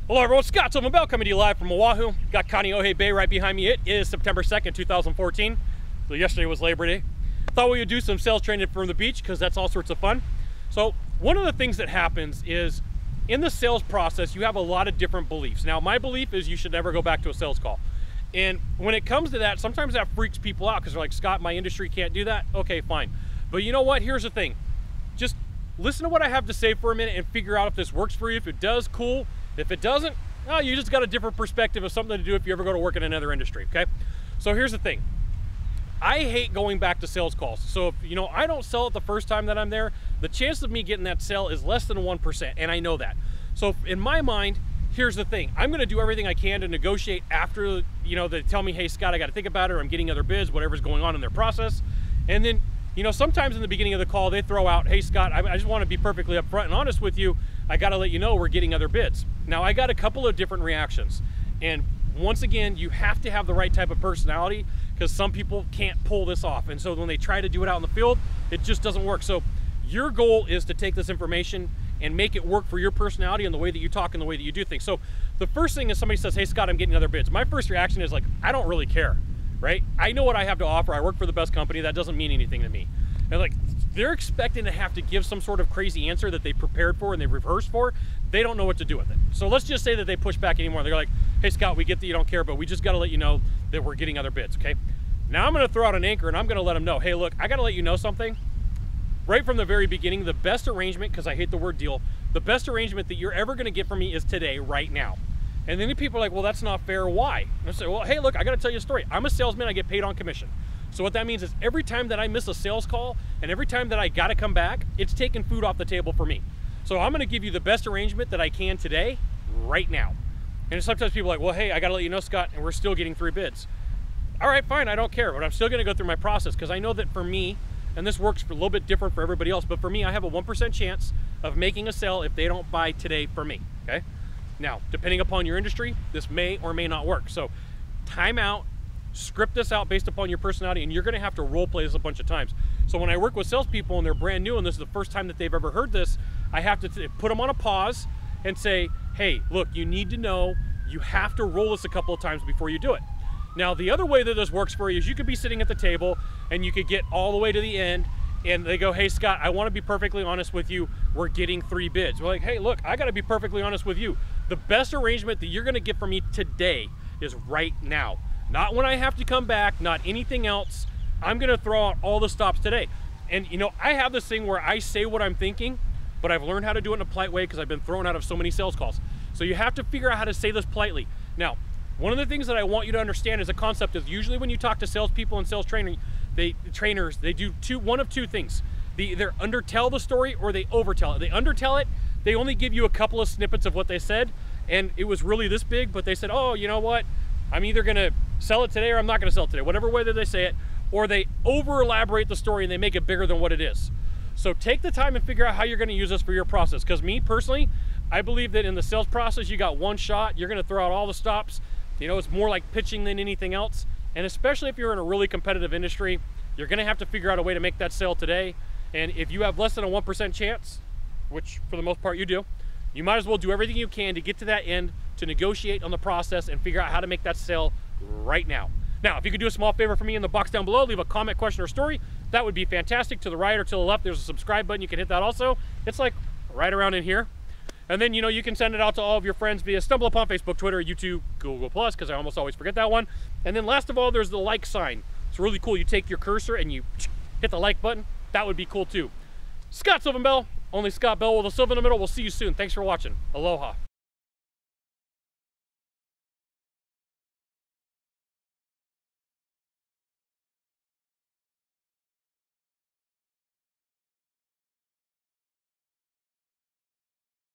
Hello everyone, Scott Sylvan Bell coming to you live from Oahu. Got Kaneohe Bay right behind me. It is September 2nd, 2014. So yesterday was Labor Day. Thought we would do some sales training from the beach because that's all sorts of fun. So one of the things that happens is in the sales process, you have a lot of different beliefs. Now my belief is you should never go back to a sales call. And when it comes to that, sometimes that freaks people out because they're like, Scott, my industry can't do that. Okay, fine. But you know what? Here's the thing. Just listen to what I have to say for a minute and figure out if this works for you. If it does, cool. If it doesn't, oh, you just got a different perspective of something to do if you ever go to work in another industry, okay? So here's the thing. I hate going back to sales calls. So if, I don't sell it the first time that I'm there, the chance of me getting that sale is less than 1%, and I know that. So in my mind, here's the thing. I'm gonna do everything I can to negotiate after, they tell me, hey, Scott, I gotta think about it, or I'm getting other bids, whatever's going on in their process. And then, sometimes in the beginning of the call, they throw out, hey, Scott, I just wanna be perfectly upfront and honest with you. I gotta let you know we're getting other bids. Now, I got a couple of different reactions. And once again, you have to have the right type of personality because some people can't pull this off. And so when they try to do it out in the field, it just doesn't work. So your goal is to take this information and make it work for your personality and the way that you talk and the way that you do things. So the first thing is somebody says, hey, Scott, I'm getting other bids. My first reaction is like, I don't really care, right? I know what I have to offer. I work for the best company. That doesn't mean anything to me. And like, they're expecting to have to give some sort of crazy answer that they prepared for and they rehearsed for. They don't know what to do with it. So let's just say that they push back anymore. They're like, hey, Scott, we get that you don't care, but we just got to let you know that we're getting other bids, okay? Now I'm going to throw out an anchor and I'm going to let them know, hey, look, I got to let you know something. Right from the very beginning, the best arrangement, because I hate the word deal, the best arrangement that you're ever going to get from me is today, right now. And then people are like, well, that's not fair. Why? And I say, well, hey, look, I got to tell you a story. I'm a salesman. I get paid on commission. So what that means is every time that I miss a sales call and every time that I got to come back, it's taking food off the table for me. So I'm going to give you the best arrangement that I can today, right now. And sometimes people are like, well, hey, I got to let you know, Scott, and we're still getting 3 bids. All right, fine, I don't care, but I'm still going to go through my process because I know that for me, and this works a little bit different for everybody else, but for me, I have a 1% chance of making a sale if they don't buy today for me, okay? Now, depending upon your industry, this may or may not work. So time out, script this out based upon your personality, and you're gonna have to role play this a bunch of times. So when I work with salespeople and they're brand new and this is the first time that they've ever heard this, I have to put them on a pause and say, hey, look, you need to know, you have to roll this a couple of times before you do it. Now, the other way that this works for you is you could be sitting at the table and you could get all the way to the end and they go, hey, Scott, I wanna be perfectly honest with you, we're getting 3 bids. We're like, hey, look, I gotta be perfectly honest with you. The best arrangement that you're gonna get from me today is right now. Not when I have to come back, not anything else. I'm gonna throw out all the stops today. And I have this thing where I say what I'm thinking, but I've learned how to do it in a polite way because I've been thrown out of so many sales calls. So you have to figure out how to say this politely. Now, one of the things that I want you to understand is a concept is usually when you talk to salespeople and sales trainers, they do one of two things. They either undertell the story or they overtell it. They undertell it, they only give you a couple of snippets of what they said, and it was really this big, but they said, oh, you know what? I'm either gonna sell it today or I'm not gonna sell it today, whatever way that they say it, or they over elaborate the story and they make it bigger than what it is. So take the time and figure out how you're gonna use this for your process. Because me personally, I believe that in the sales process, you got one shot, you're gonna throw out all the stops. It's more like pitching than anything else. And especially if you're in a really competitive industry, you're gonna have to figure out a way to make that sale today. And if you have less than a 1% chance, which for the most part you do, you might as well do everything you can to get to that end, to negotiate on the process and figure out how to make that sale right now. Now, if you could do a small favor for me in the box down below, leave a comment, question, or story, that would be fantastic. To the right or to the left, there's a subscribe button. You can hit that also. It's like right around in here. And then, you can send it out to all of your friends via StumbleUpon, Facebook, Twitter, YouTube, Google+, because I almost always forget that one. And then last of all, there's the like sign. It's really cool. You take your cursor and you hit the like button. That would be cool too. Scott Sylvan Bell, only Scott Bell with a Sylvan in the middle. We'll see you soon. Thanks for watching. Aloha.